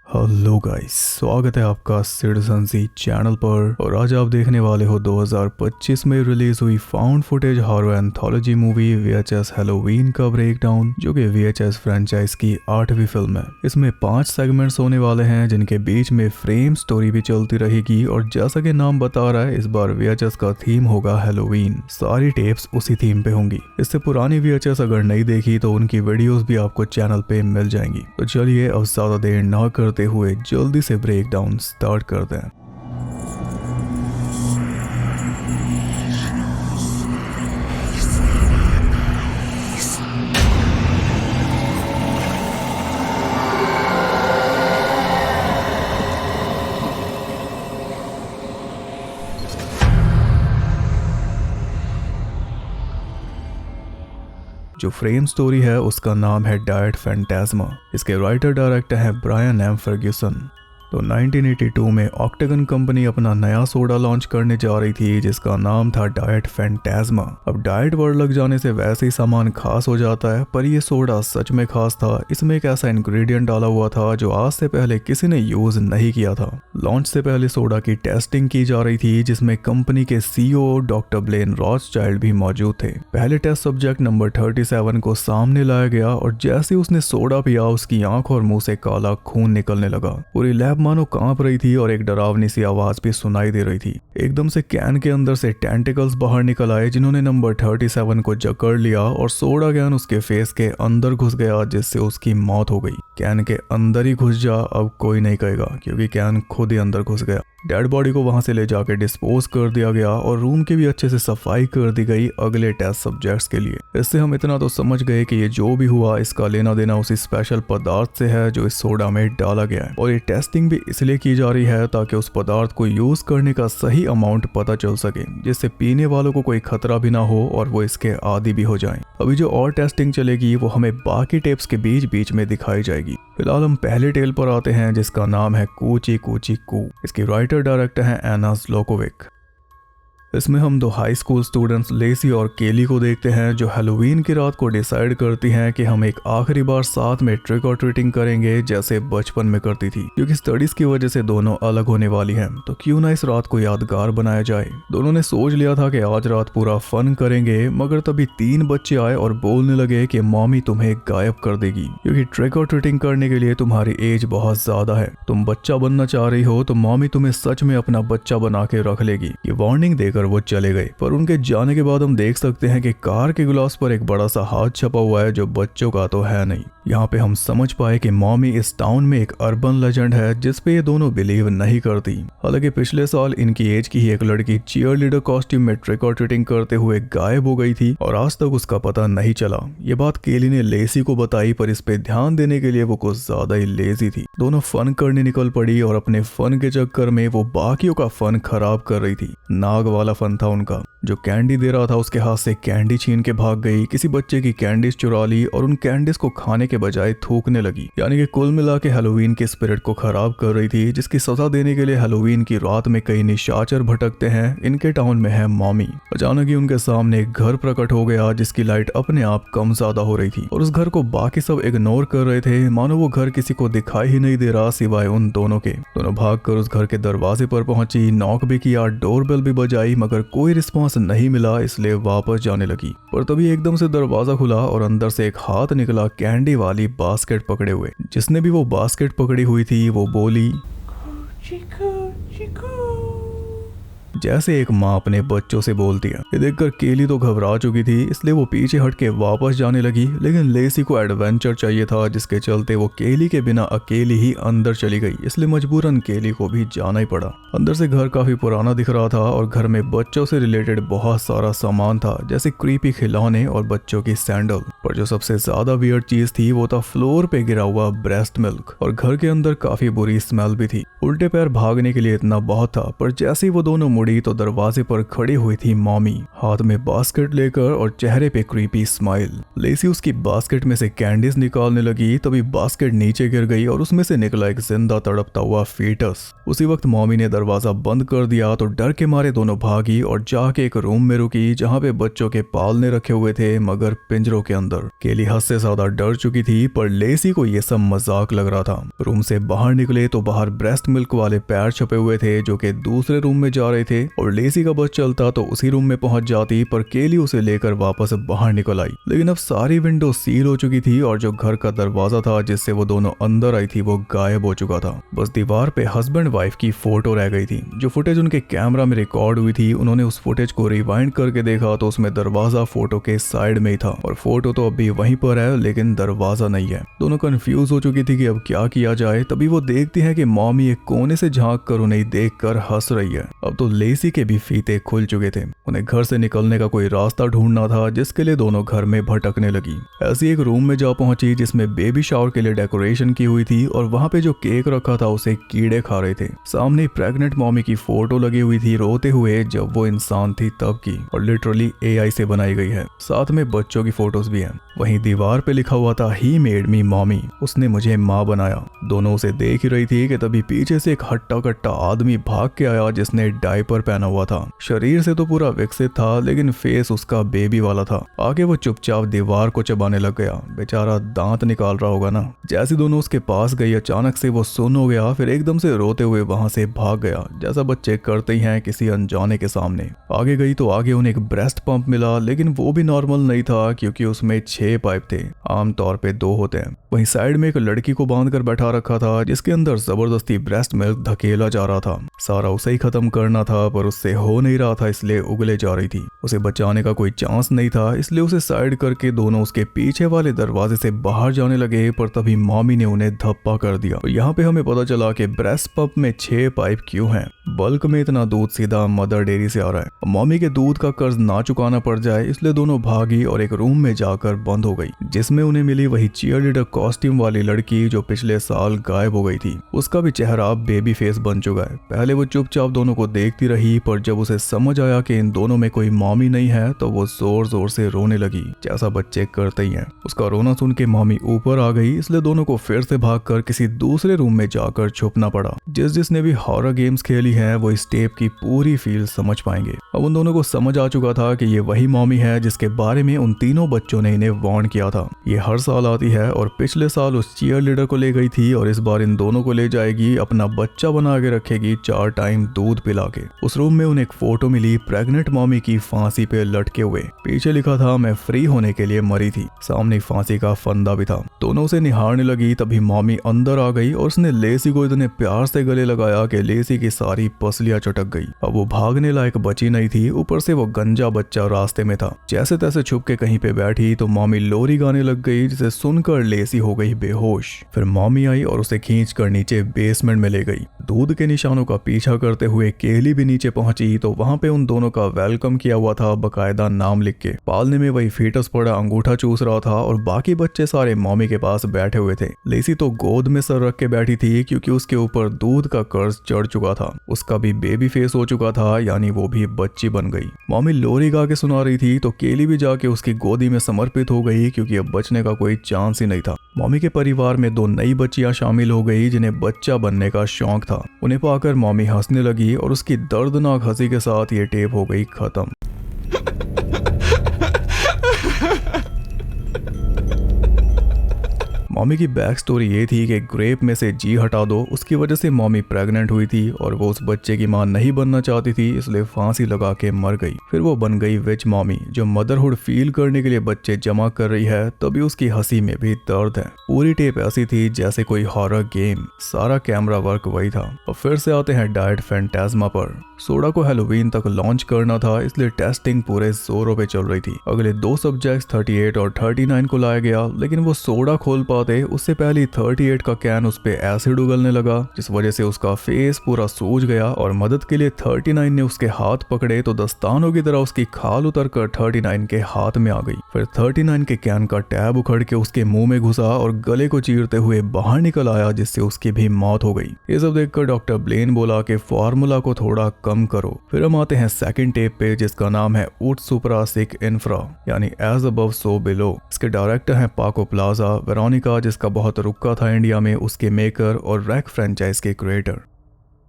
Hello guys, स्वागत है आपका सिटीजन सी चैनल पर। और आज आप देखने वाले हो 2025 में रिलीज हुई found footage horror anthology movie VHS Halloween का ब्रेकडाउन, जो कि VHS फ्रेंचाइज की 8वीं फिल्म है। इसमें 5 सेगमेंट्स होने वाले हैं, जिनके बीच में फ्रेम स्टोरी भी चलती रहेगी। और जैसा कि नाम बता रहा है, इस बार VHS का थीम होगा हैलोवीन। सारी टेप्स उसी थीम पे होंगी। इससे पुरानी VHS अगर नहीं देखी तो उनकी वीडियोस भी आपको चैनल पे मिल जाएंगी। तो चलिए अब ज्यादा देर ना करते हुए जल्दी से ब्रेक डाउन स्टार्ट कर दें। जो फ्रेम स्टोरी है उसका नाम है डाइट फैंटास्मा। इसके राइटर डायरेक्टर हैं ब्रायन एम फर्ग्यूसन। तो 1982 में ऑक्टेगन कंपनी अपना नया सोडा लॉन्च करने जा रही थी, जिसका नाम था डाइट फैंटास्मा। अब डाइट वर्ड लग जाने से वैसे ही सामान खास हो जाता है, पर ये सोडा सच में खास था। इसमें एक ऐसा इंग्रेडिएंट डाला हुआ था जो आज से पहले किसी ने यूज नहीं किया था। लॉन्च से पहले सोडा की टेस्टिंग की जा रही थी, जिसमें कंपनी के CEO डॉक्टर ब्लेन रॉथस्चाइल्ड भी मौजूद थे। पहले टेस्ट सब्जेक्ट नंबर 37 को सामने लाया गया और जैसे उसने सोडा पिया, उसकी आंख और मुंह से काला खून निकलने लगा। पूरी लैब मानो कांप रही थी और एक डरावनी सी आवाज भी सुनाई दे रही थी। एकदम से कैन के अंदर से टेंटिकल्स बाहर निकल आए, जिन्होंने नंबर 37 को जकड़ लिया और सोडा कैन उसके फेस के अंदर घुस गया, जिससे उसकी मौत हो गई। कैन के अंदर ही घुस जा, अब कोई नहीं कहेगा, क्योंकि कैन खुद ही अंदर घुस गया। डेड बॉडी को वहां से ले जाके डिस्पोज कर दिया गया और रूम की भी अच्छे से सफाई कर दी गई अगले टेस्ट सब्जेक्ट्स के लिए। इससे हम इतना तो समझ गए कि ये जो भी हुआ, इसका लेना देना उसी स्पेशल पदार्थ से है जो इस सोडा में डाला गया है। और ये टेस्टिंग भी इसलिए की जा रही है ताकि उस पदार्थ को यूज करने का सही अमाउंट पता चल सके, जिससे पीने वालों को कोई खतरा भी ना हो और वो इसके आदी भी हो जाएं। अभी जो और टेस्टिंग चलेगी वो हमें बाकी टेप्स के बीच बीच में दिखाई जाएगी। फिलहाल हम पहले टेल पर आते हैं, जिसका नाम है कूची कूची कू। इसकी राइटर डायरेक्टर हैं एना ज़्लोकोविक। इसमें हम 2 हाई स्कूल स्टूडेंट्स लेसी और केली को देखते हैं, जो हैलोवीन की रात को डिसाइड करती हैं कि हम एक आखिरी बार साथ में ट्रिक और ट्रीटिंग करेंगे, जैसे बचपन में करती थी। क्योंकि स्टडीज की वजह से दोनों अलग होने वाली हैं, तो क्यों ना इस रात को यादगार बनाया जाए। दोनों ने सोच लिया था कि आज रात पूरा फन करेंगे, मगर तभी 3 बच्चे आए और बोलने लगे कि मॉमी तुम्हें गायब कर देगी, क्योंकि ट्रिक और ट्रीटिंग करने के लिए तुम्हारी एज बहुत ज्यादा है। तुम बच्चा बनना चाह रही हो तो मॉमी तुम्हें सच में अपना बच्चा बना के रख लेगी। ये वार्निंग देकर वो चले गए। पर उनके जाने के बाद हम देख सकते हैं कि कार के ग्लास पर एक बड़ा सा हाथ छपा हुआ है, जो बच्चों का तो है नहीं। यहाँ पे हम समझ पाए कि मॉमी इस टाउन में एक अर्बन लेजेंड है, जिस पे ये दोनों बिलीव नहीं करती। हालांकि पिछले साल इनकी एज की ही एक लड़की चीयर लीडर कॉस्ट्यूम में ट्रिक और ट्रीटिंग करते हुए गायब हो गई थी और आज तक उसका पता नहीं चला। ये बात केली ने लेसी को बताई, पर इस पे ध्यान देने के लिए वो कुछ ज्यादा ही लेजी थी। दोनों फन करने निकल पड़ी और अपने फन के चक्कर में वो बाकियों का फन खराब कर रही थी। नाग वाला फन था उनका। जो कैंडी दे रहा था उसके हाथ से कैंडी छीन के भाग गई, किसी बच्चे की कैंडीज चुरा ली और उन कैंडीज को खाने के बजाय थूकने लगी। यानी कि कुल मिला के हैलोवीन के स्पिरिट को खराब कर रही थी, जिसकी सजा देने के लिए हैलोवीन की रात में कई निशाचर भटकते हैं। इनके टाउन में है मॉमी। अचानक ही उनके सामने एक घर प्रकट हो गया, जिसकी लाइट अपने आप कम ज्यादा हो रही थी और उस घर को बाकी सब इग्नोर कर रहे थे, मानो वो घर किसी को दिखाई ही नहीं दे रहा सिवाय उन दोनों के। दोनों भागकर उस घर के दरवाजे पर पहुंची, नॉक भी किया, डोरबेल भी बजाई, मगर कोई रिस्पॉन्स नहीं मिला, इसलिए वापस जाने लगी। पर तभी एकदम से दरवाजा खुला और अंदर से एक हाथ निकला कैंडी वाली बास्केट पकड़े हुए। जिसने भी वो बास्केट पकड़ी हुई थी वो बोली, जैसे एक माँ अपने बच्चों से बोलती है। ये देखकर केली तो घबरा चुकी थी, इसलिए वो पीछे हट के वापस जाने लगी। लेकिन लेसी को एडवेंचर चाहिए था, जिसके चलते वो केली के बिना अकेली ही अंदर चली गई। इसलिए मजबूरन केली को भी जाना ही पड़ा। अंदर से घर काफी पुराना दिख रहा था और घर में बच्चों से रिलेटेड बहुत सारा सामान था, जैसे क्रीपी खिलौने और बच्चों की सैंडल। पर जो सबसे ज्यादा वियर्ड चीज थी वो था फ्लोर पे गिरा हुआ ब्रेस्ट मिल्क। और घर के अंदर काफी बुरी स्मेल भी थी। उल्टे पैर भागने के लिए इतना बहुत था, पर जैसे ही वो दोनों मुड़ी पड़ी तो दरवाजे पर खड़ी हुई थी मॉमी, हाथ में बास्केट लेकर और चेहरे पे क्रीपी स्माइल। लेसी उसकी बास्केट में से कैंडीज निकालने लगी, तभी बास्केट नीचे गिर गई और उसमें से निकला एक जिंदा तड़पता हुआ फीटस। उसी वक्त मॉमी ने दरवाजा बंद कर दिया तो डर के मारे दोनों भागी और जाके एक रूम में रुकी जहाँ पे बच्चों के पालने रखे हुए थे, मगर पिंजरों के अंदर। केली हद से ज्यादा डर चुकी थी, पर लेसी को ये सब मजाक लग रहा था। रूम से बाहर निकले तो बाहर ब्रेस्ट मिल्क वाले पैर छपे हुए थे जो कि दूसरे रूम में जा रहे थे, और लेसी का बस चलता तो उसी रूम में पहुंच जाती, पर केली उसे लेकर वापस बाहर निकल आई। लेकिन अब सारी विंडो सील हो चुकी थी और जो घर का दरवाजा था जिससे वो दोनों अंदर आई थी वो गायब हो चुका था। बस दीवार पे हस्बैंड वाइफ की फोटो रह गई थी। जो फुटेज उनके कैमरा में रिकॉर्ड हुई थी, उन्होंने उस फुटेज को रिवाइंड करके देखा तो उसमें दरवाजा फोटो के साइड में ही था, और फोटो तो अभी वहीं पर है लेकिन दरवाजा नहीं है। दोनों कंफ्यूज हो चुकी थी कि अब क्या किया जाए। तभी वो देखती है कि मॉमी एक कोने से झांक कर उन्हें देखकर हंस रही है। अब तो लेसी के भी फीते खुल चुके थे। उन्हें घर से निकलने का कोई रास्ता ढूंढना था, जिसके लिए दोनों घर में भटकने लगी। ऐसी एक रूम में जा पहुंची जिसमें बेबी शावर के लिए डेकोरेशन की हुई थी, और वहां पे जो केक रखा था उसे कीड़े खा रहे थे। सामने प्रेग्नेंट मॉमी की फोटो लगी हुई थी रोते हुए, जब वो इंसान थी तब की, और लिटरली एआई से बनाई गई है। साथ में बच्चों की फोटोज भी हैं। वहीं दीवार पे लिखा हुआ था ही मेड मी मॉमी, उसने मुझे माँ बनाया। दोनों उसे देख ही रही थी कि तभी पीछे से एक हट्टा कट्टा आदमी भाग के आया जिसने डायपर पहना हुआ था। शरीर से तो पूरा विकसित था लेकिन फेस उसका बेबी वाला था। आगे वो चुपचाप दीवार को चबाने लग गया। बेचारा दांत निकाल रहा होगा ना। जैसे दोनों उसके पास गई, अचानक से वो सुन्न हो गया, फिर एकदम से रोते हुए वहां से भाग गया, जैसा बच्चे करते ही हैं किसी अनजाने के सामने। आगे गई तो आगे उन्हें एक ब्रेस्ट पंप मिला, लेकिन वो भी नॉर्मल नहीं था क्योंकि उसमें 6 पाइप थे, आमतौर पे 2 होते हैं। वहीं साइड में एक लड़की को बांध कर बैठा रखा था जिसके अंदर जबरदस्ती ब्रेस्ट मिल्क धकेला जा रहा था। सारा उसे ही खत्म करना था पर उससे हो नहीं रहा था, इसलिए उगले जा रही थी। उसे बचाने का कोई चांस नहीं था, इसलिए उसे साइड करके दोनों उसके पीछे वाले दरवाजे से बाहर जाने लगे, पर तभी मॉमी ने उन्हें धप्पा कर दिया। और यहाँ पे हमें पता चला कि ब्रेस्ट पंप में 6 पाइप क्यों हैं। बल्क में इतना दूध सीधा मदर डेयरी से आ रहा है। मॉमी के दूध का कर्ज ना चुकाना पड़ जाए, इसलिए दोनों भागी और एक रूम में जाकर बंद हो गई, जिसमें उन्हें मिली वही चीयरलीडर कॉस्ट्यूम वाली लड़की जो पिछले साल गायब हो गई थी। उसका भी चेहरा अब बेबी फेस बन चुका है। पहले वो चुपचाप दोनों को देखती रही, पर जब उसे समझ आया कि इन दोनों में कोई मॉमी नहीं है तो वो जोर जोर से रोने लगी, जैसा बच्चे करते ही हैं। उसका रोना सुन के मॉमी ऊपर आ गई, इसलिए दोनों को फिर से भागकर किसी दूसरे रूम में जाकर छुपना पड़ा। जिसने भी हॉरर गेम्स खेली है वो इस टेप की पूरी फील समझ पाएंगे। अब उन दोनों को समझ आ चुका था कि ये वही मॉमी है जिसके बारे में उन तीनों बच्चों ने इन्हें वार्न किया था। ये हर साल आती है और पिछले साल उस चीयर लीडर को ले गई थी, और इस बार इन दोनों को ले जाएगी, अपना बच्चा बना के रखेगी 4 टाइम दूध पिला के। उस रूम में उन्हें एक फोटो मिली प्रेग्नेंट मॉमी की फांसी पे लटके हुए। पीछे लिखा था मैं फ्री होने के लिए मरी थी। सामने फांसी का फंदा भी था। दोनों उसे निहारने लगी, तभी मॉमी अंदर आ गई और उसने लेसी को इतने प्यार से गले लगाया कि लेसी की सारी पसलियां चटक गई। अब वो भागने लायक बची नहीं थी, ऊपर से वो गंजा बच्चा रास्ते में था। जैसे तैसे छुप के कहीं पे बैठी तो मॉमी लोरी गाने लग गई, जिसे सुनकर लेसी हो गई बेहोश। फिर मॉमी आई और उसे खींच कर नीचे बेसमेंट में ले गई। दूध के निशानों का पीछा करते हुए केली भी नीचे पहुंची तो वहां पे उन दोनों का वेलकम किया हुआ था, बकायदा नाम लिख के। पालने में वही फीटस पड़ा अंगूठा चूस रहा था और बाकी बच्चे सारे मॉमी के पास बैठे हुए थे। लेसी तो गोद में सर रख के बैठी थी क्योंकि उसके ऊपर दूध का कर्ज चढ़ चुका था। उसका भी बेबी फेस हो चुका था, यानी वो भी बच्ची बन गई। मॉमी लोरी गा के सुना रही थी तो केली भी जाके उसकी गोदी में समर्पित हो गई क्योंकि अब बचने का कोई चांस ही नहीं था। मॉमी के परिवार में 2 नई बच्चियां शामिल हो गई जिन्हें बच्चा बनने का शौक था। उन्हें पाकर मॉमी हंसने लगी और उसकी दर्दनाक हंसी के साथ ये टेप हो गई खत्म। मॉमी की बैक स्टोरी ये थी कि ग्रेप में से जी हटा दो, उसकी वजह से मॉमी प्रेग्नेंट हुई थी और वो उस बच्चे की मां नहीं बनना चाहती थी, इसलिए फांसी लगा के मर गई। फिर वो बन गई विच मॉमी जो मदरहुड फील करने के लिए बच्चे जमा कर रही है। तभी उसकी हंसी में भी दर्द है। पूरी टेप ऐसी थी जैसे कोई हॉरर गेम, सारा कैमरा वर्क वही था। और फिर से आते हैं डायट फैंटास्मा पर। सोडा को हैलोवीन तक लॉन्च करना था, इसलिए टेस्टिंग पूरे जोरों पे चल रही थी। अगले 2 सब्जेक्ट्स 38 और 39 को लाया गया, लेकिन वो सोडा खोल पाते होते उससे पहले 38 का कैन उस पे एसिड उगलने लगा, जिस वजह से उसका फेस पूरा सूज गया और मदद के लिए 39 ने उसके हाथ पकड़े तो दस्तानों की तरह उसकी खाल उतरकर 39 के हाथ में आ गई। फिर 39 के कैन का टैब उखड़ के उसके मुंह में घुसा और गले को चीरते हुए बाहर निकल आया, जिससे उसकी भी मौत हो गई। ये सब देखकर डॉक्टर ब्लेन बोला कि फार्मूला को थोड़ा कम करो। फिर हम आते हैं सेकंड टेप पे, जिसका नाम है उट सुपरा सिक इन्फ्रा यानी एज अबव सो बिलो। इसके डायरेक्टर हैं पाको प्लाजा, वेरोनिका जिसका बहुत रुका था इंडिया में, उसके मेकर और रैक फ्रेंचाइज के क्रिएटर।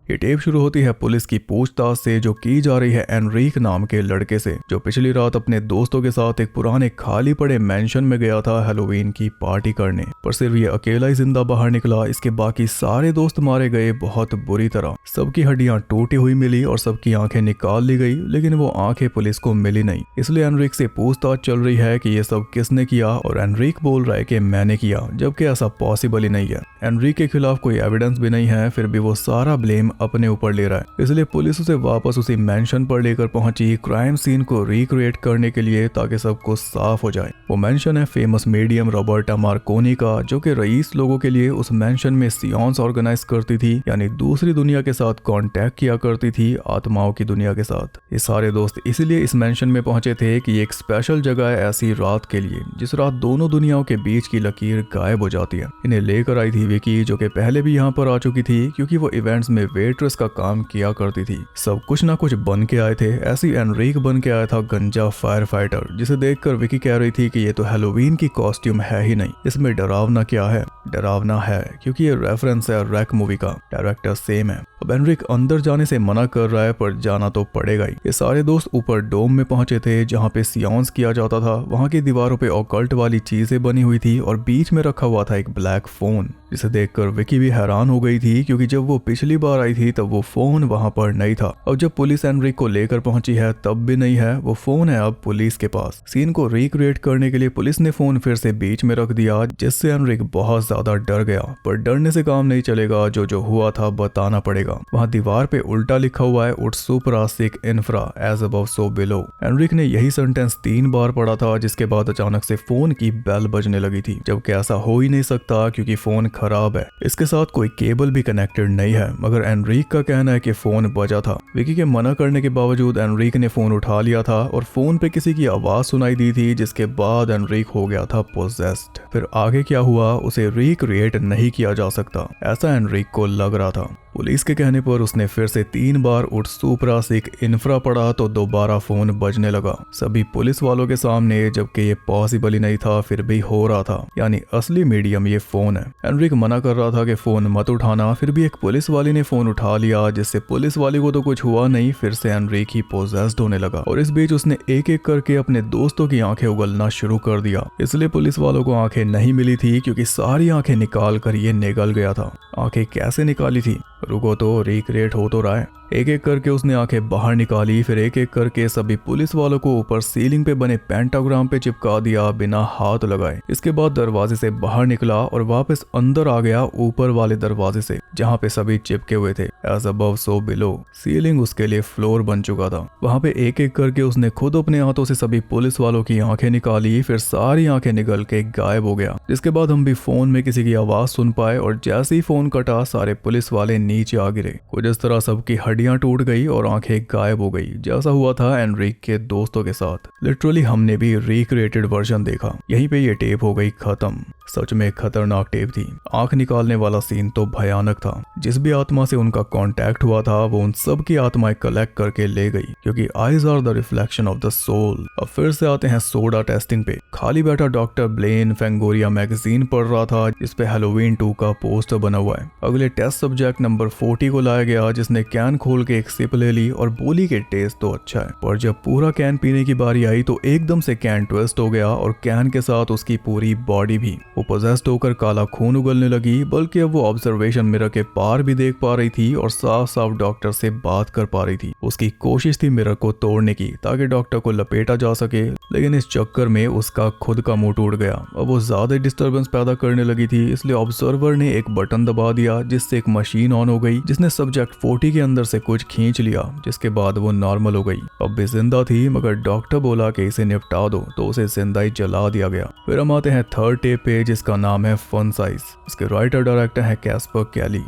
ये टेप शुरू होती है पुलिस की पूछताछ से जो की जा रही है एनरिक नाम के लड़के से, जो पिछली रात अपने दोस्तों के साथ एक पुराने खाली पड़े मेंशन में गया था हैलोवीन की पार्टी करने। पर सिर्फ ये अकेला ही जिंदा बाहर निकला, इसके बाकी सारे दोस्त मारे गए बहुत बुरी तरह। सबकी हड्डियां टूटी हुई मिली और सबकी आंखें निकाल ली गई, लेकिन वो आंखें पुलिस को मिली नहीं। इसलिए एनरिक से पूछताछ चल रही है कि ये सब किसने किया, और एनरिक बोल रहा है कि मैंने किया, जबकि ऐसा पॉसिबल ही नहीं है। एनरिक के खिलाफ कोई एविडेंस भी नहीं है, फिर भी वो सारा ब्लेम अपने ऊपर ले रहा है। इसलिए पुलिस उसे वापस उसी मेंशन पर लेकर पहुंची क्राइम सीन को रिक्रिएट करने के लिए, ताकि सब कुछ साफ हो जाए। वो मेंशन है फेमस मीडियम रॉबर्टा मार्कोनी का, जो कि रईस लोगों के लिए उस मेंशन में सियोन्स ऑर्गेनाइज करती थी, यानी दूसरी दुनिया के साथ कांटेक्ट किया करती थी, आत्माओं की दुनिया के साथ। ये सारे दोस्त इसलिए इस मेंशन में पहुंचे थे कि एक स्पेशल जगह है ऐसी रात के लिए, जिस रात दोनों दुनियाओं के बीच की लकीर गायब हो जाती है। इन्हें लेकर आई थी विकी, जो कि पहले भी यहाँ पर आ चुकी थी, क्योंकि वो इवेंट्स में वेट्रेस का काम किया करती थी। सब कुछ ना कुछ बन के आए थे। ऐसी एनरिक बन के आया था गंजा फायर फाइटर, जिसे देखकर विकी कह रही थी कि ये तो हैलोवीन की कॉस्ट्यूम है ही नहीं, इसमें डरावना क्या है। डरावना है क्योंकि ये रेफरेंस है रैक मूवी का, डायरेक्टर सेम है। अब एनरिक अंदर जाने से मना कर रहा है, पर जाना तो पड़ेगा ही। ये सारे दोस्त ऊपर डोम में पहुंचे थे, जहाँ पे सियोन्स किया जाता था। वहाँ की दीवारों पे ऑकल्ट वाली चीजें बनी हुई थी और बीच में रखा हुआ था एक ब्लैक फोन, जिसे देखकर विकी भी हैरान हो गई थी, क्योंकि जब वो पिछली बार आई थी तब वो फोन वहां पर नहीं था। और जब पुलिस एनरिक को लेकर पहुंची है तब भी नहीं है, वो फोन है अब पुलिस के पास। सीन को रिक्रिएट करने के लिए पुलिस ने फोन फिर से बीच में रख दिया, जिससे एनरिक बहुत ज्यादा डर गया। पर डरने से काम नहीं चलेगा, जो हुआ था बताना पड़ेगा। वहाँ दीवार पे उल्टा लिखा हुआ है उट सुपरा सिक इन्फ्रा as above so below. Enrique ने यही सेंटेंस 3 बार पढ़ा था, जिसके बाद अचानक से फोन की बेल बजने लगी थी, जबकि ऐसा हो ही नहीं सकता क्योंकि फोन खराब है, इसके साथ कोई केबल भी कनेक्टेड नहीं है। मगर एनरिक का कहना है कि फोन बजा था। विकी के मना करने के बावजूद एनरिक ने फोन उठा लिया था और फोन पे किसी की आवाज सुनाई दी थी, जिसके बाद एनरिक हो गया था पोजेस्ड। फिर आगे क्या हुआ उसे रिक्रिएट नहीं किया जा सकता, ऐसा एनरिक को लग रहा था। पुलिस के कहने पर उसने फिर से 3 बार उट सुपरा सिक इन्फ्रा पढ़ा तो दोबारा फोन बजने लगा, सभी पुलिस वालों के सामने, जबकि ये पॉसिबल ही नहीं था, फिर भी हो रहा था। यानी असली मीडियम ये फोन है। एनरिक मना कर रहा था कि फोन मत उठाना, फिर भी एक पुलिस वाली ने फोन उठा लिया, जिससे पुलिस वाली को तो कुछ हुआ नहीं, फिर से एनरिक ही पोजेस्ड होने लगा। और इस बीच उसने एक एक करके अपने दोस्तों की आंखें उगलना शुरू कर दिया। इसलिए पुलिस वालों को आंखें नहीं मिली थी, क्योंकि सारी आंखें निकाल कर ये निगल गया था। आंखें कैसे निकाली थी, रुको तो रिक्रिएट हो तो रहा है। एक एक करके उसने आंखें बाहर निकाली, फिर एक एक करके सभी पुलिस वालों को ऊपर सीलिंग पे बने पेंटाग्राम पे चिपका दिया बिना हाथ लगाए। इसके बाद दरवाजे से बाहर निकला और वापस अंदर आ गया ऊपर वाले दरवाजे से, जहाँ पे सभी चिपके हुए थे। As above so below, ceiling उसके लिए फ्लोर बन चुका था। वहाँ पे एक एक करके उसने खुद अपने हाथों से सभी पुलिस वालों की आंखें निकाली, फिर सारी आंखें निकल के गायब हो गया। जिसके बाद हम भी फोन में किसी की आवाज सुन पाए, और जैसे ही फोन कटा सारे पुलिस वाले नीचे आ गिरे। कुछ इस तरह सबकी हड्डियां टूट गई और आंखें गायब हो गई, जैसा हुआ था एनरिक के दोस्तों के साथ। लिटरली हमने भी रिक्रिएटेड वर्जन देखा। यहीं पे ये टेप हो गई खत्म। सच में खतरनाक टेप थी। आंख निकालने वाला सीन तो भयानक था। जिस भी आत्मा से उनका कांटेक्ट हुआ था वो उन सब की आत्माएं कलेक्ट करके ले गई, क्योंकि eyes are the reflection of the soul. अब फिर से आते हैं सोडा टेस्टिंग पे। खाली बैठा डॉक्टर ब्लेन फैंगोरिया मैगजीन पढ़ रहा था, जिसपे हैलोवीन 2 का पोस्टर बना हुआ है। अगले टेस्ट सब्जेक्ट नंबर 40 को लाया गया, जिसने कैन खोल के एक सिप ले ली और बोली कि टेस्ट तो अच्छा है। पर जब पूरा कैन पीने की बारी आई तो एकदम से कैन ट्विस्ट हो गया और कैन के साथ उसकी पूरी बॉडी भी। वो पोजेस्ड होकर काला खून उगलने लगी, बल्कि अब वो ऑब्जर्वेशन मिरर के पार भी देख पा रही थी और साफ साफ डॉक्टर से बात कर पा रही थी। उसकी कोशिश थी मिरर को तोड़ने की, ताकि डॉक्टर को लपेटा जा सके, लेकिन इस चक्कर में उसका खुद का मुंह टूट गया। अब वो ज्यादा डिस्टर्बेंस पैदा करने लगी थी, इसलिए ऑब्जर्वर ने एक बटन दबा दिया, जिससे एक मशीन ऑन हो गई, जिसने सब्जेक्ट 40 के अंदर से कुछ खींच लिया, जिसके बाद वो नॉर्मल हो गई। अब भी जिंदा थी, मगर डॉक्टर बोला कि इसे निपटा दो, तो उसे जिंदा ही जला दिया गया। फिर हम आते हैं थर्ड टेप पे, है जिसका नाम है फन साइज। इसके राइटर डायरेक्टर है कैस्पर कैली।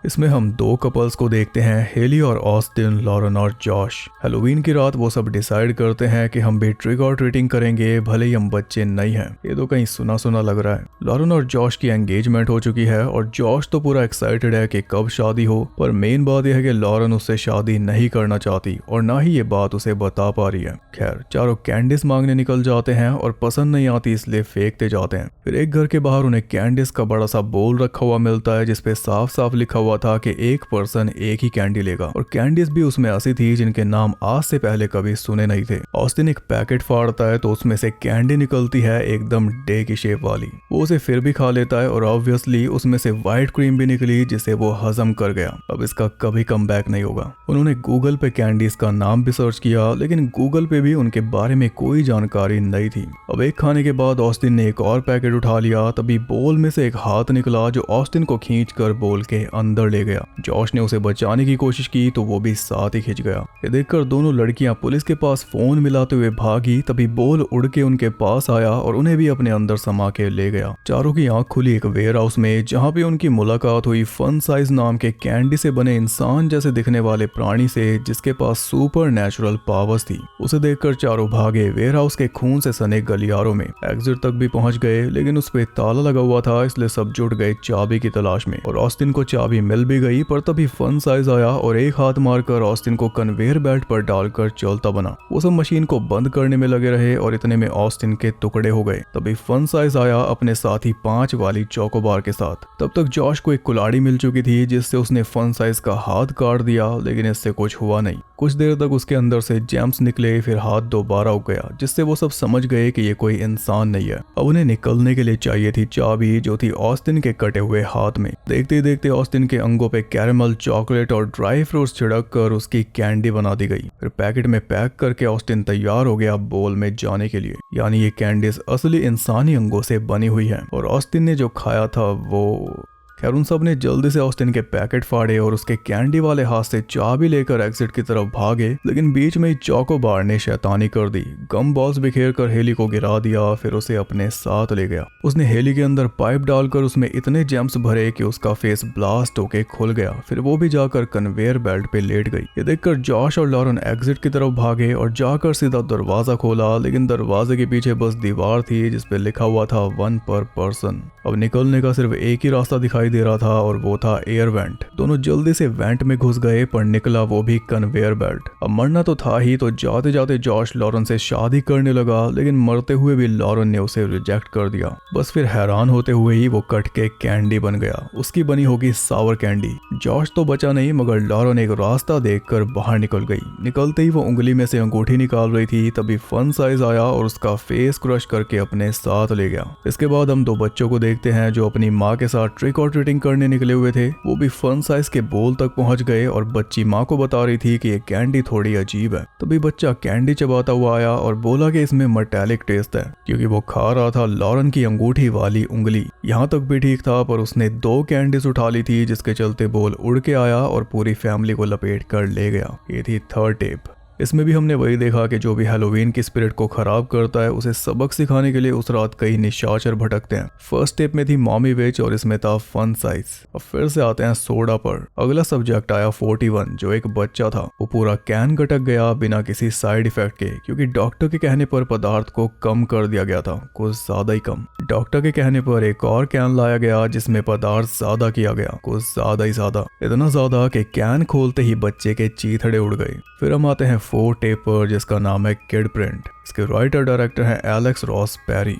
इसमें हम दो कपल्स को देखते हैं, हेली और ऑस्टिन, लॉरेन और जॉश। हैलोवीन की रात वो सब डिसाइड करते हैं कि हम भी ट्रिक और ट्रीटिंग करेंगे, भले ही हम बच्चे नहीं हैं। ये तो कहीं सुना सुना लग रहा है। लॉरेन और जॉश की एंगेजमेंट हो चुकी है और जॉश तो पूरा एक्साइटेड है कि कब शादी हो, पर मेन बात यह है कि लॉरेन उससे शादी नहीं करना चाहती और ना ही ये बात उसे बता पा रही है। खैर, चारों कैंडिस मांगने निकल जाते हैं और पसंद नहीं आती इसलिए फेंकते जाते हैं। फिर एक घर के बाहर उन्हें कैंडिस का बड़ा सा बोल रखा हुआ मिलता है जिसपे साफ साफ लिखा हुआ था कि एक पर्सन एक ही कैंडी लेगा, और कैंडीज भी उसमें ऐसी थी जिनके नाम आज से पहले कभी सुने नहीं थे। ऑस्टिन एक पैकेट फाड़ता है तो उसमें से कैंडी निकलती है एकदम डे की शेप वाली। वो उसे फिर भी खा लेता है और ऑब्वियसली उसमें से व्हाइट क्रीम भी निकली जिसे वो हजम कर गया। अब इसका कभी कम बैक नहीं होगा। उन्होंने गूगल पे कैंडीज का नाम भी सर्च किया, लेकिन गूगल पे भी उनके बारे में कोई जानकारी नहीं थी। अब एक खाने के बाद ऑस्टिन ने एक और पैकेट उठा लिया, तभी बोल में से एक हाथ निकला जो ऑस्टिन को खींचकर बोल के अंदर ले गया। जॉश ने उसे बचाने की कोशिश की तो वो भी साथ ही खिंच गया। ये देखकर दोनों लड़कियां पुलिस के पास फोन मिलाते हुए भागी, तभी बोल उड़ के उनके पास आया और उन्हें भी अपने अंदर समा के ले गया। चारों की आंख खुली एक वेयर हाउस में, जहां पे उनकी मुलाकात हुई फन साइज नाम के कैंडी से बने इंसान जैसे दिखने वाले प्राणी से, जिसके पास सुपर नेचुरल पावर्स थी। उसे देखकर चारों भागे वेयर हाउस के खून से सने गलियारों में। एग्जिट तक भी पहुंच गए, लेकिन उस पे ताला लगा हुआ था, इसलिए सब जुट गए चाबी की तलाश में। और ऑस्टिन को चाबी मिल भी गई, पर तभी फन साइज आया और एक हाथ मारकर ऑस्टिन को कन्वेयर बेल्ट पर डालकर चलता बना। वो सब मशीन को बंद करने में लगे रहे और इतने में ऑस्टिन के टुकड़े हो गए। तभी फन साइज आया अपने साथी 5 वाली चोकोबार के साथ। तब तक जॉश को एक कुल्हाड़ी मिल चुकी थी जिससे उसने फन साइज का हाथ काट दिया, लेकिन इससे कुछ हुआ नहीं। कुछ देर तक उसके अंदर से जेम्स निकले, फिर हाथ दोबारा उग गया, जिससे वो सब समझ गए कि ये कोई इंसान नहीं है। अब उन्हें निकलने के लिए चाहिए थी चाबी, जो थी ऑस्टिन के कटे हुए हाथ में। देखते ही देखते ऑस्टिन के अंगों पे कैरेमल, चॉकलेट और ड्राई फ्रूट्स छिड़क कर उसकी कैंडी बना दी गई। फिर पैकेट में पैक करके ऑस्टिन तैयार हो गया बोल में जाने के लिए। यानी ये कैंडीज असली इंसानी अंगों से बनी हुई है और ऑस्टिन ने जो खाया था वो। खैर, उन सब ने जल्दी से ऑस्टिन के पैकेट फाड़े और उसके कैंडी वाले हाथ से चाबी लेकर एग्जिट की तरफ भागे, लेकिन बीच में ही चोकोबार ने शैतानी कर दी। गम बॉल्स बिखेर कर हेली को गिरा दिया, फिर उसे अपने साथ ले गया। उसने हेली के अंदर पाइप डालकर उसमें इतने जेम्स भरे कि उसका फेस ब्लास्ट होके खुल गया। फिर वो भी जाकर कन्वेयर बेल्ट पे लेट गई। ये देखकर जॉश और लॉरेन एग्जिट की तरफ भागे और जाकर सीधा दरवाजा खोला, लेकिन दरवाजे के पीछे बस दीवार थी जिसपे लिखा हुआ था 1 पर पर्सन। अब निकलने का सिर्फ एक ही रास्ता दिखाई दे रहा था और वो था एयर वेंट। दोनों जल्दी से वेंट में घुस गए, पर निकला वो भी कन्वेयर बेल्ट। अब मरना तो था ही, तो जाते जाते जॉश लॉरेन से शादी करने लगा, लेकिन मरते हुए भी लॉरेन ने उसे रिजेक्ट कर दिया। बस फिर हैरान होते हुए ही वो कट के कैंडी बन गया। उसकी बनी होगी सावर कैंडी। जॉश तो बचा नहीं, मगर लॉरेन एक रास्ता देखकर बाहर निकल गई। निकलते ही वो उंगली में से अंगूठी निकाल रही थी, तभी फन साइज आया और उसका फेस क्रश करके अपने साथ ले गया। इसके बाद हम 2 बच्चों को देखते हैं जो अपनी माँ के साथ ट्रिक और ट्रीटिंग करने निकले हुए थे। वो भी फन साइज के बोल तक पहुंच गए और बच्ची माँ को बता रही थी कि ये कैंडी थोड़ी अजीब है। तभी बच्चा कैंडी चबाता हुआ आया और बोला कि इसमें मेटालिक टेस्ट है, क्योंकि वो खा रहा था लॉरेन की अंगूठी वाली उंगली। यहाँ तक भी ठीक था, पर उसने 2 कैंडीज उठा ली थी, जिसके चलते बोल उड़ के आया और पूरी फैमिली को लपेट कर ले गया। ये थी 3rd टेप। इसमें भी हमने वही देखा कि जो भी हैलोवीन की स्पिरिट को खराब करता है, उसे सबक सिखाने के लिए उस रात कई निशाचर भटकते हैं। फर्स्ट स्टेप में थी मॉमी विच और इसमें था फन साइज। अब फिर से आते हैं सोडा पर। अगला सब्जेक्ट आया 41, जो एक बच्चा था। वो पूरा कैन गटक गया बिना किसी साइड इफेक्ट के, क्योंकि डॉक्टर के कहने पर पदार्थ को कम कर दिया गया था, कुछ ज्यादा ही कम। डॉक्टर के कहने पर एक और कैन लाया गया जिसमें पदार्थ ज्यादा किया गया, कुछ ज्यादा ही ज्यादा। इतना ज्यादा कि कैन खोलते ही बच्चे के चीथड़े उड़ गए। फिर हम आते हैं 4 टेप पर, जिसका नाम है किड प्रिंट। इसके राइटर डायरेक्टर हैं एलेक्स रॉस पेरी।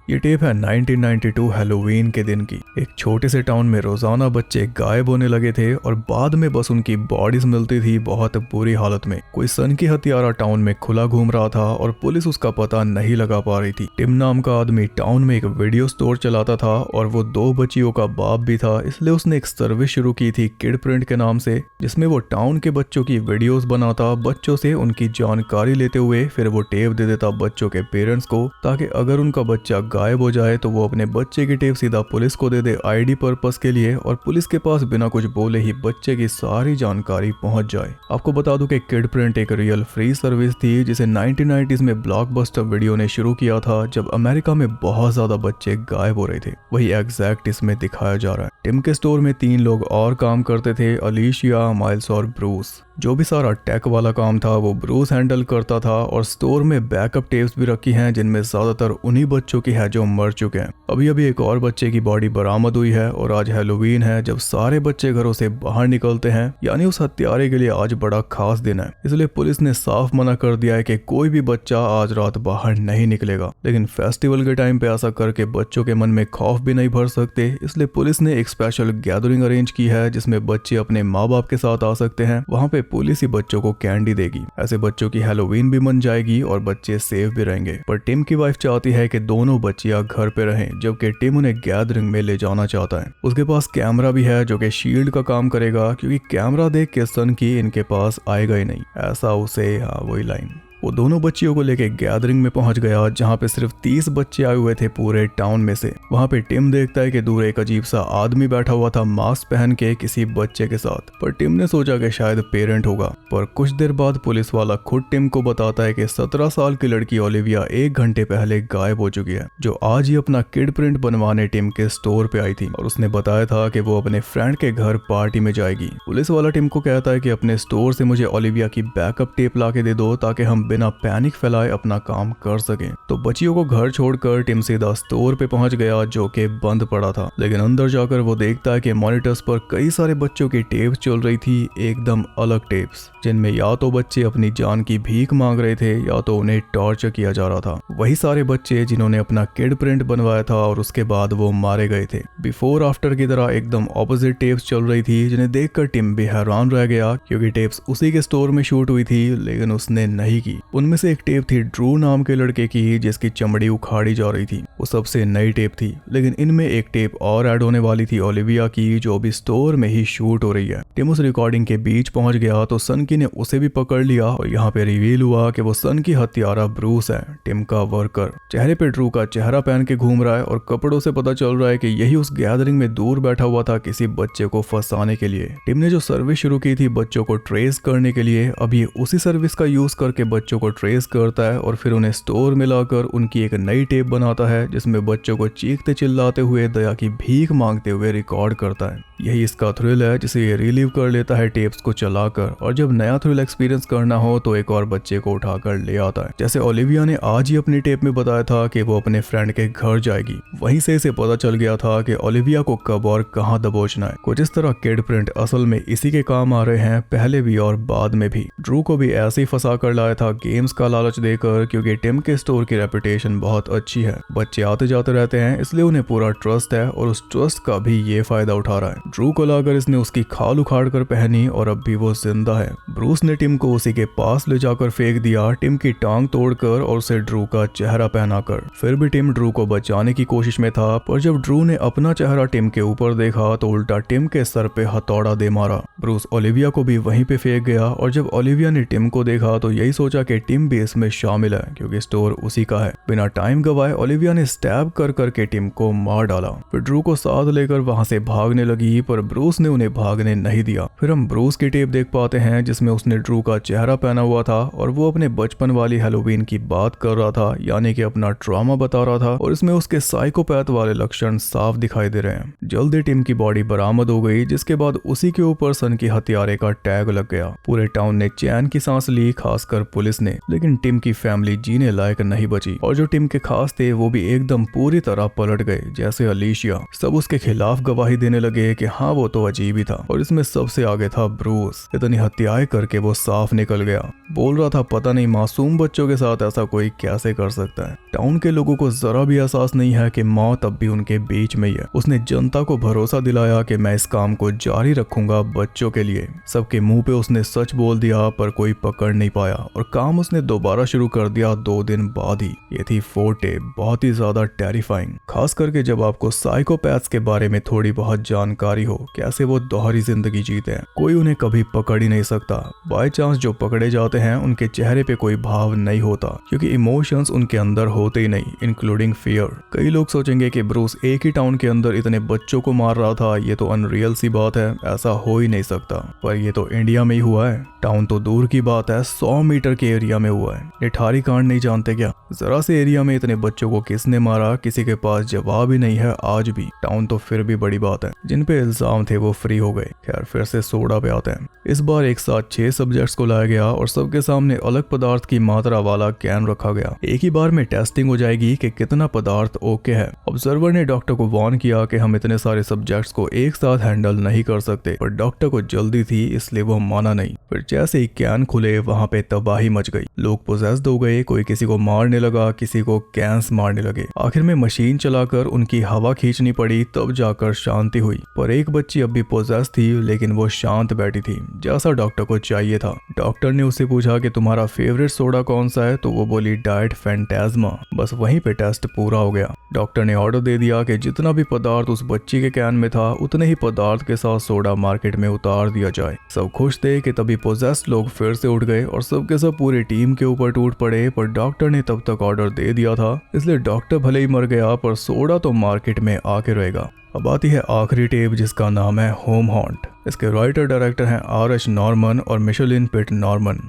ये टेप है 1992 हैलोवीन के दिन की। एक छोटे से टाउन में रोजाना बच्चे गायब होने लगे थे और बाद में बस उनकी बॉडीज मिलती थी बहुत बुरी हालत में। कोई सन की हत्यारा टाउन में खुला घूम रहा था और पुलिस उसका पता नहीं लगा पा रही थी। टिम नाम का आदमी टाउन में एक वीडियो स्टोर चलाता था और वो 2 बच्चियों का बाप भी था, इसलिए उसने एक सर्विस शुरू की थी किड प्रिंट के नाम से, जिसमें वो टाउन के बच्चों की वीडियोस बनाता, बच्चों से उनकी जानकारी लेते हुए फिर वो टेप दे देता बच्चों के पेरेंट्स को, ताकि अगर उनका बच्चा गायब हो जाए तो वो अपने बच्चे की टेप सीधा पुलिस को दे दे आईडी पर्पस के लिए, और पुलिस के पास बिना कुछ बोले ही बच्चे की सारी जानकारी पहुंच जाए। आपको बता दूं कि किड प्रिंट एक रियल फ्री सर्विस थी जिसे 1990s में ब्लॉकबस्टर वीडियो ने शुरू किया था, जब अमेरिका में बहुत ज्यादा बच्चे गायब हो रहे थे। वही एग्जैक्ट इसमें दिखाया जा रहा है। टिम के स्टोर में 3 लोग और काम करते थे, अलीशिया, माइल्स और ब्रूस। जो भी सारा टेक वाला काम था वो ब्रूस हैंडल करता था, और स्टोर में बैकअप टेप्स भी रखी हैं जिनमें ज्यादातर उन्हीं बच्चों की है जो मर चुके हैं। अभी अभी एक और बच्चे की बॉडी बरामद हुई है, और आज हैलोवीन है जब सारे बच्चे घरों से बाहर निकलते हैं, यानी उस हत्यारे के लिए आज बड़ा खास दिन है। इसलिए पुलिस ने साफ मना कर दिया है कि कोई भी बच्चा आज रात बाहर नहीं निकलेगा। लेकिन फेस्टिवल के टाइम पे ऐसा करके बच्चों के मन में खौफ भी नहीं भर सकते, इसलिए पुलिस ने एक स्पेशल गैदरिंग अरेंज की है जिसमें बच्चे अपने माँ बाप के साथ आ सकते हैं। वहाँ पे पुलिस ही बच्चों को कैंडी देगी। ऐसे बच्चों की हैलोवीन भी मन जाएगी और बच्चे सेफ भी रहेंगे। पर टिम की वाइफ चाहती है कि दोनों बच्चियां घर पे रहें, जबकि टिम उन्हें गैदरिंग में ले जाना चाहता है। उसके पास कैमरा भी है जो कि शील्ड का काम करेगा, क्योंकि कैमरा देख के सन की इनके पास आएगा ही नहीं, ऐसा उसे वही लाइन। वो दोनों बच्चियों को लेके गैदरिंग में पहुंच गया जहां पे सिर्फ 30 बच्चे आए हुए थे पूरे टाउन में से। वहां पे टिम देखता है कि दूर एक अजीब सा आदमी बैठा हुआ था मास्क पहन के किसी बच्चे के साथ, पर टिम ने सोचा कि शायद पेरेंट होगा। पर कुछ देर बाद पुलिस वाला खुद टिम को बताता है कि 17 साल की लड़की ओलिविया 1 घंटे पहले गायब हो चुकी है, जो आज ही अपना किड प्रिंट बनवाने टिम के स्टोर पे आई थी, और उसने बताया था कि वो अपने फ्रेंड के घर पार्टी में जाएगी। पुलिस वाला टिम को कहता है कि अपने स्टोर से मुझे ओलिविया की बैकअप टेप ला के दे दो ताकि हम बिना पैनिक फैलाए अपना काम कर सकें। तो बच्चियों को घर छोड़कर टिम सीधा स्टोर पे पहुंच गया जो कि बंद पड़ा था। लेकिन अंदर जाकर वो देखता है कि मॉनिटर्स पर कई सारे बच्चों की टेप्स चल रही थी, एकदम अलग टेप्स, जिनमें या तो बच्चे अपनी जान की भीख मांग रहे थे या तो उन्हें टॉर्चर किया जा रहा था। वही सारे बच्चे जिन्होंने अपना किड प्रिंट बनवाया था और उसके बाद वो मारे गए थे। बिफोर आफ्टर की तरह एकदम ऑपोजिट टेप्स चल रही थी, जिन्हें देखकर टिम भी हैरान रह गया, क्योंकि टेप्स उसी के स्टोर में शूट हुई थी लेकिन उसने नहीं की। उनमें से एक टेप थी ड्रू नाम के लड़के की जिसकी चमड़ी उखाड़ी जा रही थी। वो सबसे नई टेप थी, लेकिन इनमें एक टेप और ऐड होने वाली थी ओलिविया की, जो अभी स्टोर में ही शूट हो रही है। टिम उस रिकॉर्डिंग के बीच पहुंच गया तो सनकी ने उसे भी पकड़ लिया, और यहाँ पे रिवील हुआ कि वो सन की हत्यारा ब्रूस है, टिम का वर्कर। चेहरे पे ड्रू का चेहरा पहन के घूम रहा है, और कपड़ों से पता चल रहा है कि यही उस गैदरिंग में दूर बैठा हुआ था किसी बच्चे को फंसाने के लिए। टिम ने जो सर्विस शुरू की थी बच्चों को ट्रेस करने के लिए, अभी उसी सर्विस का यूज करके बच्चों को ट्रेस करता है और फिर उन्हें स्टोर में लाकर उनकी एक नई टेप बनाता है जिसमें बच्चों को चीखते चिल्लाते हुए दया की भीख मांगते हुए रिकॉर्ड करता है। यही इसका थ्रिल है जिसे ये रिलीव कर लेता है टेप्स को चलाकर, और जब नया थ्रिल एक्सपीरियंस करना हो तो एक और बच्चे को उठाकर ले आता है। जैसे ओलिविया ने आज ही अपनी टेप में बताया था कि वो अपने फ्रेंड के घर जाएगी, वहीं से इसे पता चल गया था कि ओलिविया को कब और कहां दबोचना है। कुछ इस तरह किड प्रिंट असल में इसी के काम आ रहे हैं, पहले भी और बाद में भी। ड्रू को भी ऐसे ही फंसा कर लाया था गेम्स का लालच देकर, क्योंकि टिम के स्टोर की रेपुटेशन बहुत अच्छी है, बच्चे आते जाते रहते हैं, इसलिए उन्हें पूरा ट्रस्ट है और उस ट्रस्ट का भी ये फायदा उठा रहा है। ड्रू को लाकर इसने उसकी खाल उखाड़ कर पहनी और अब भी वो जिंदा है। ब्रूस ने टिम को उसी के पास ले जाकर फेंक दिया, टिम की टांग तोड़कर और उसे ड्रू का चेहरा पहनाकर। फिर भी टिम ड्रू को बचाने की कोशिश में था, पर जब ड्रू ने अपना चेहरा टिम के ऊपर देखा तो उल्टा टिम के सर पे हथौड़ा दे मारा। ब्रूस ओलिविया को भी वहीं पे फेंक गया, और जब ओलिविया ने टिम को देखा तो यही सोचा कि टिम भी इसमें शामिल है क्योंकि स्टोर उसी का है। बिना टाइम गवाए ओलिविया ने स्टैब कर करके टिम को मार डाला। फिर ड्रू को साथ लेकर वहां से भागने लगी, पर ब्रूस ने उन्हें भागने नहीं दिया। फिर हम ब्रूस की टेप देख पाते हैं जिसमें उसने ड्रू का चेहरा पहना हुआ था और वो अपने बचपन वाली हैलोवीन की बात कर रहा था, यानी कि अपना ट्रॉमा बता रहा था, और इसमें उसके साइकोपैथ वाले लक्षण साफ दिखाई दे रहे हैं। जल्दी टिम की बॉडी बरामद हो गई, जिसके बाद उसी के ऊपर सन की हत्यारे का टैग लग गया। पूरे टाउन ने चैन की सांस ली, खासकर पुलिस ने, लेकिन टिम की फैमिली जीने लायक नहीं बची, और जो टिम के खास थे वो भी एकदम पूरी तरह पलट गए। जैसे अलीशिया, सब उसके खिलाफ गवाही देने लगे कि हाँ वो तो अजीब ही था, और इसमें सबसे आगे था ब्रूस। इतनी हत्याएं करके वो साफ निकल गया, बोल रहा था पता नहीं मासूम बच्चों के साथ ऐसा कोई कैसे कर सकता है। टाउन के लोगों को जरा भी एहसास नहीं है कि मौत अब भी उनके बीच में ही है। उसने जनता को भरोसा दिलाया कि मैं इस काम को जारी रखूंगा बच्चों के लिए। सबके मुंह पे उसने सच बोल दिया, पर कोई पकड़ नहीं पाया और काम काम उसने दोबारा शुरू कर दिया 2 दिन बाद ही। ये थी 4 टेप, बहुत ही ज्यादा टेरिफाइंग, खास करके जब आपको साइकोपैथ्स के बारे में थोड़ी बहुत जानकारी हो, कैसे वो दोहरी जिंदगी जीते हैं। कोई उन्हें कभी पकड़ ही नहीं सकता। बाय चांस जो पकड़े जाते हैं उनके चेहरे पे कोई भाव नहीं होता, क्योंकि इमोशंस उनके अंदर होते ही नहीं, इंक्लूडिंग फियर। कई लोग सोचेंगे कि ब्रूस एक ही टाउन के अंदर इतने बच्चों को मार रहा था, ये तो अनरियल सी बात है, ऐसा हो ही नहीं सकता। पर ये तो इंडिया में ही हुआ है। टाउन तो दूर की बात है, 100 मीटर के एरिया में हुआ है। निठारी कांड नहीं जानते क्या? जरा से एरिया में इतने बच्चों को किसने मारा, किसी के पास जवाब ही नहीं है आज भी। टाउन तो फिर भी बड़ी बात है, जिन पे इल्जाम थे वो फ्री हो गए। खैर, फिर से सोडा पे आते हैं। इस बार एक साथ 6 सब्जेक्ट्स को लाया गया और सबके सामने अलग पदार्थ की मात्रा वाला कैन रखा गया। एक ही बार में टेस्टिंग हो जाएगी कि कितना पदार्थ ओके है। ऑब्जर्वर ने डॉक्टर को वार्न किया कि हम इतने सारे सब्जेक्ट्स को एक साथ हैंडल नहीं कर सकते, पर डॉक्टर को जल्दी थी इसलिए वो माना नहीं। फिर जैसे ही कैन खुले वहां पे तबाही मच गई। लोग पोजेस्ड हो गए, कोई किसी को मारने लगा, किसी को कैंस मारने लगे। आखिर में मशीन चलाकर उनकी हवा खींचनी पड़ी, तब जाकर शांति हुई। पर एक बच्ची अब भी पोजेस्ड थी, लेकिन वो शांत बैठी थी, जैसा डॉक्टर को चाहिए था। डॉक्टर ने उससे पूछा कि तुम्हारा फेवरेट सोडा कौन सा है, तो वो बोली डाइट फैंटास्मा। बस वहीं पे टेस्ट पूरा हो गया। डॉक्टर ने ऑर्डर दे दिया कि जितना भी पदार्थ उस बच्ची के कैन में था, उतने ही पदार्थ के साथ सोडा मार्केट में उतार दिया जाए। सब खुश थे कि तभी पोजेस्ड लोग फिर से उठ गए और सबके सब पूरी टीम के ऊपर टूट पड़े। पर डॉक्टर ने तब तक ऑर्डर दे दिया था, इसलिए डॉक्टर भले ही मर गया, पर सोडा तो मार्केट में आके रहेगा। अब आती है आखिरी टेप, जिसका नाम है होम हॉन्ट। इसके राइटर डायरेक्टर हैं आर.एच. नॉर्मन और मिशेलिन पिट नॉर्मन।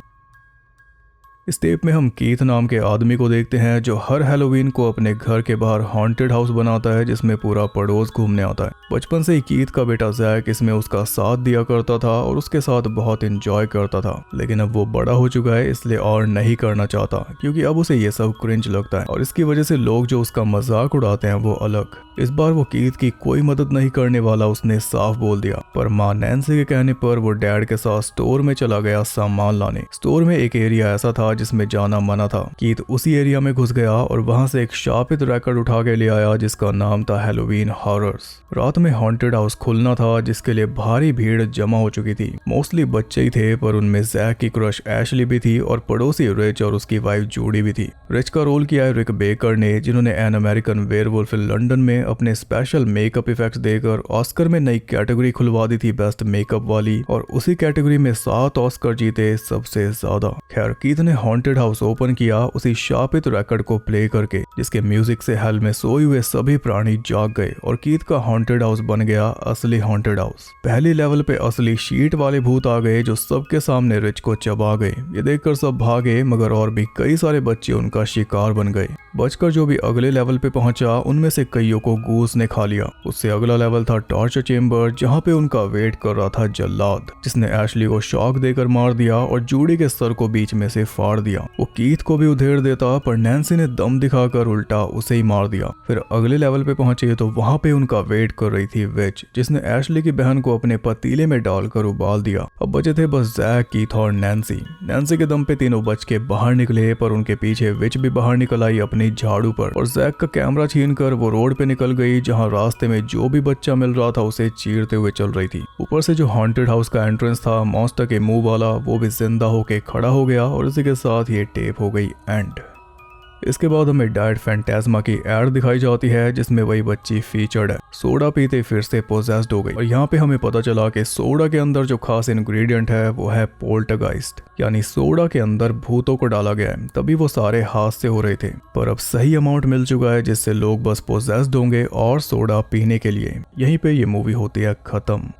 इस टेप में हम कीथ नाम के आदमी को देखते हैं, जो हर हैलोवीन को अपने घर के बाहर हॉन्टेड हाउस बनाता है, जिसमें पूरा पड़ोस घूमने आता है। बचपन से ही कीथ का बेटा जैक इसमें उसका साथ दिया करता था और उसके साथ बहुत एंजॉय करता था। लेकिन अब वो बड़ा हो चुका है, इसलिए और नहीं करना चाहता, क्योंकि अब उसे ये सब क्रिंज लगता है और इसकी वजह से लोग जो उसका मजाक उड़ाते हैं वो अलग। इस बार वो कीथ की कोई मदद नहीं करने वाला, उसने साफ बोल दिया। पर माँ नैन्सी के कहने पर वो डैड के साथ स्टोर में चला गया सामान लाने। स्टोर में एक एरिया ऐसा था जिसमें जाना मना था। कीथ उसी एरिया में घुस गया और वहां से एक शापित रैकेट उठा के ले आया, जिसका नाम था हैलोवीन हॉरर्स। रात में हॉन्टेड हाउस खुलना था, जिसके लिए भारी भीड़ जमा हो चुकी थी। मोस्टली बच्चे ही थे, पर उनमें जैक की क्रश एशली भी थी और पड़ोसी रिच और उसकी वाइफ जूडी भी थी। रिच का रोल किया है रिक बेकर ने, जिन्होंने an American werewolf in London में अपने स्पेशल मेकअप इफेक्ट्स देकर ऑस्कर में नई कैटेगरी खुलवा दी थी, बेस्ट मेकअप वाली, और उसी कैटेगरी में 7 ऑस्कर जीते, सबसे ज्यादा। खैर, कीथ ने हॉन्टेड हाउस ओपन किया उसी शापित रैकेट को प्ले करके, जिसके म्यूजिक से हेल में सोए हुए सभी प्राणी जाग गए और कीथ का हॉन्टेड हाउस बन गया असली हॉन्टेड हाउस। पहली लेवल पे असली शीट वाले भूत आ गए, जो सबके सामने रिच को चबा गए। ये देखकर सब भागे, मगर और भी कई सारे बच्चे उनका शिकार बन गए। बचकर जो भी अगले लेवल पे पहुंचा, उनमें से कईयों को गूस ने खा लिया। उससे अगला लेवल था टॉर्चर चेम्बर, जहां पे उनका वेट कर रहा था जल्लाद, जिसने एशली को शॉक देकर मार दिया और जूडी के सर को बीच में से फाड़ दिया। वो कीथ को भी उधेड़ देता, पर नैन्सी ने दम दिखाकर उल्टा उसे ही मार दिया। फिर अगले लेवल पे पहुंचे तो वहां पे उनका वेट कर रही थी विच, जिसने एशली की बहन को अपने पतीले में डालकर उबाल दिया। अब बचे थे बस जैक, कीथ और नैन्सी। नैन्सी के दम पे तीनों बच के बाहर निकले, पर उनके पीछे विच भी बाहर निकल आई अपनी झाड़ू पर, और जैक का कैमरा छीनकर वो रोड पे निकल गई, जहां रास्ते में जो भी बच्चा मिल रहा था उसे चीरते हुए चल रही थी। ऊपर से जो हॉन्टेड हाउस का एंट्रेंस था मॉन्स्टर के मुंह वाला, वो भी जिंदा होके खड़ा हो गया, और इसी के साथ ये टेप हो गई एंड। इसके बाद हमें डाइट फैंटास्मा की एड दिखाई जाती है, जिसमें वही बच्ची फीचर्ड है। सोडा पीते फिर से पोजेस्ड हो गई, और यहाँ पे हमें पता चला कि सोडा के अंदर जो खास इंग्रेडिएंट है वो है पोल्टरगाइस्ट, यानी सोडा के अंदर भूतों को डाला गया है, तभी वो सारे हाथ से हो रहे थे। पर अब सही अमाउंट मिल चुका है, जिससे लोग बस पोजेस्ड होंगे और सोडा पीने के लिए। यहीं पे ये मूवी होती है खत्म।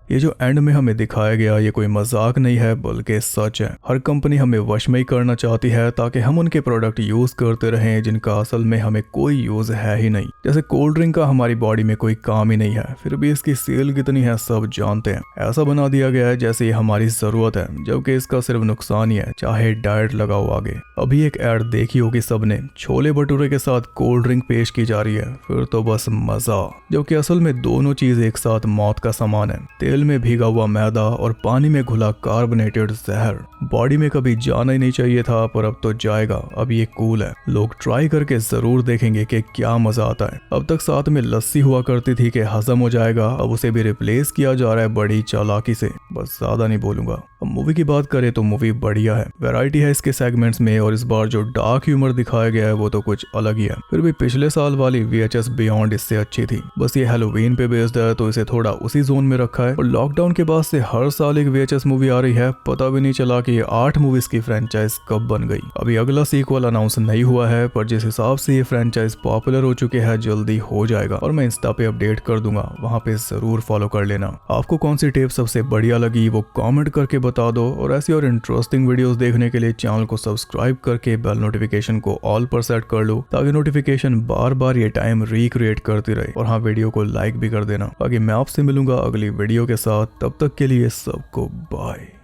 ये जो एंड में हमें दिखाया गया, ये कोई मजाक नहीं है, बल्कि सच है। हर कंपनी हमें वश में ही करना चाहती है, ताकि हम उनके प्रोडक्ट यूज करते रहें, जिनका असल में हमें कोई यूज है ही नहीं। जैसे कोल्ड ड्रिंक का हमारी बॉडी में कोई काम ही नहीं है, फिर भी इसकी सेल कितनी है सब जानते हैं। ऐसा बना दिया गया है जैसे ये हमारी जरूरत है, जबकि इसका सिर्फ नुकसान ही है, चाहे डाइट लगाओ आगे। अभी एक एड देखी होगी सबने, छोले भटूरे के साथ कोल्ड ड्रिंक पेश की जा रही है, फिर तो बस मजा। जबकि असल में दोनों चीज एक साथ मौत का समान है। तेल ऑयल में भीगा हुआ मैदा और पानी में घुला कार्बोनेटेड जहर। बॉडी में कभी जाना ही नहीं चाहिए था, पर अब तो जाएगा। अब ये कूल है, लोग ट्राई करके जरूर देखेंगे कि क्या मजा आता है। अब तक साथ में लस्सी हुआ करती थी कि हजम हो जाएगा, अब उसे भी रिप्लेस किया जा रहा है बड़ी चालाकी से। बस ज्यादा नहीं बोलूंगा। अब मूवी की बात करें तो मूवी बढ़िया है, वैरायटी है इसके सेगमेंट्स में, और इस बार जो डार्क ह्यूमर दिखाया गया है वो तो कुछ अलग ही है। फिर भी पिछले साल वाली VHS बियॉन्ड इससे अच्छी थी। बस ये हैलोवीन पे बेस्ड है तो इसे थोड़ा उसी जोन में रखा है। और लॉकडाउन के बाद से हर साल एक VHS मूवी आ रही है, पता भी नहीं चला कि ये 8 मूवीज की फ्रेंचाइज कब बन गई। अभी अगला सीक्वल अनाउंस नहीं हुआ है, पर जिस हिसाब से ये फ्रेंचाइज पॉपुलर हो चुके हैं जल्दी हो जाएगा, और मैं इंस्टा पे अपडेट कर दूंगा, वहां पे जरूर फॉलो कर लेना। आपको कौन सी टेप सबसे बढ़िया लगी वो कमेंट करके बता दो, और ऐसी और इंटरेस्टिंग वीडियोस देखने के लिए चैनल को सब्सक्राइब करके बेल नोटिफिकेशन को ऑल पर सेट कर लो, ताकि नोटिफिकेशन बार बार ये टाइम रिक्रिएट करती रहे। और हाँ, वीडियो को लाइक भी कर देना। बाकी मैं आपसे मिलूंगा अगली वीडियो के साथ, तब तक के लिए सबको बाय।